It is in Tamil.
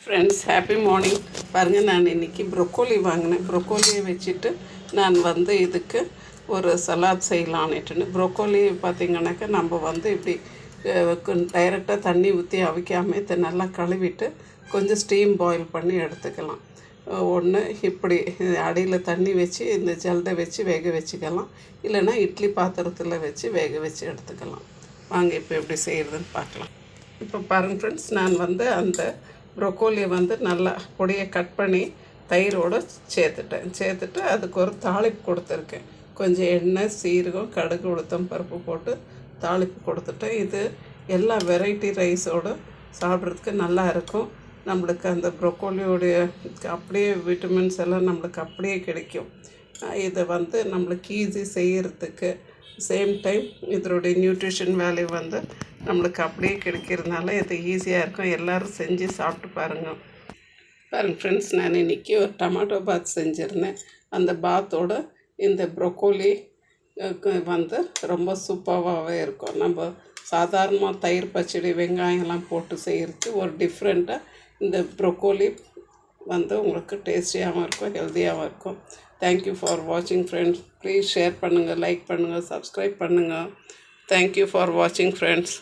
Friends happy morning. பாருங்கள், நான் இன்றைக்கி ப்ரொக்கோலி வாங்கினேன். ப்ரொக்கோலியை வச்சுட்டு நான் இதுக்கு ஒரு சலாட் செய்யலான்னுட்டுன்னு. ப்ரொக்கோலி பார்த்திங்கனாக்கா நம்ம இப்படி டைரெக்டாக தண்ணி ஊற்றி அவிக்காமல் இதை நல்லா கழுவிட்டு கொஞ்சம் ஸ்டீம் பாயில் பண்ணி எடுத்துக்கலாம். ஒன்று இப்படி அடியில் தண்ணி வச்சு இந்த ஜல்டை வச்சு வேக வச்சுக்கலாம், இல்லைன்னா இட்லி பாத்திரத்தில் வச்சு வேக வச்சு எடுத்துக்கலாம். வாங்க இப்போ எப்படி செய்கிறதுன்னு பார்க்கலாம். இப்போ பாருங்கள் ஃப்ரெண்ட்ஸ், நான் அந்த ப்ரொக்கோலியை நல்லா பொடியை கட் பண்ணி தயிரோடு சேர்த்துட்டு அதுக்கு ஒரு தாளிப்பு கொடுத்துருக்கேன். கொஞ்சம் எண்ணெய், சீரகம், கடுகு, உளுத்தம் பருப்பு போட்டு தாளிப்பு கொடுத்துட்டேன். இது எல்லா வெரைட்டி ரைஸோடு சாப்பிட்றதுக்கு நல்லா இருக்கும். நம்மளுக்கு அந்த ப்ரொக்கோலியோடைய அப்படியே விட்டமின்ஸ் எல்லாம் நம்மளுக்கு அப்படியே கிடைக்கும். இதை நம்மளுக்கு ஈஸி செய்கிறதுக்கு, சேம் டைம் இதனுடைய நியூட்ரிஷன் வேல்யூ நம்மளுக்கு அப்படியே கிடைக்கிறதுனால இது ஈஸியாக இருக்கும். எல்லோரும் செஞ்சு சாப்பிட்டு பாருங்கள். ஃப்ரெண்ட்ஸ், நான் இன்றைக்கி ஒரு டொமேட்டோ பாத் செஞ்சுருந்தேன். அந்த பாத்தோட இந்த ப்ரொக்கோலி ரொம்ப சூப்பராகவே இருக்கும். நம்ம சாதாரணமாக தயிர் பச்சடி, வெங்காயம்லாம் போட்டு செய்கிறது ஒரு டிஃப்ரெண்ட்டாக இந்த ப்ரொக்கோலி உங்களுக்கு டேஸ்டியாகவும் இருக்கும், ஹெல்த்தியாகவும் இருக்கும். தேங்க்யூ ஃபார் வாட்சிங் ஃப்ரெண்ட்ஸ். ப்ளீஸ் ஷேர் பண்ணுங்கள், லைக் பண்ணுங்கள், சப்ஸ்கிரைப் பண்ணுங்கள். தேங்க்யூ ஃபார் வாட்சிங் ஃப்ரெண்ட்ஸ்.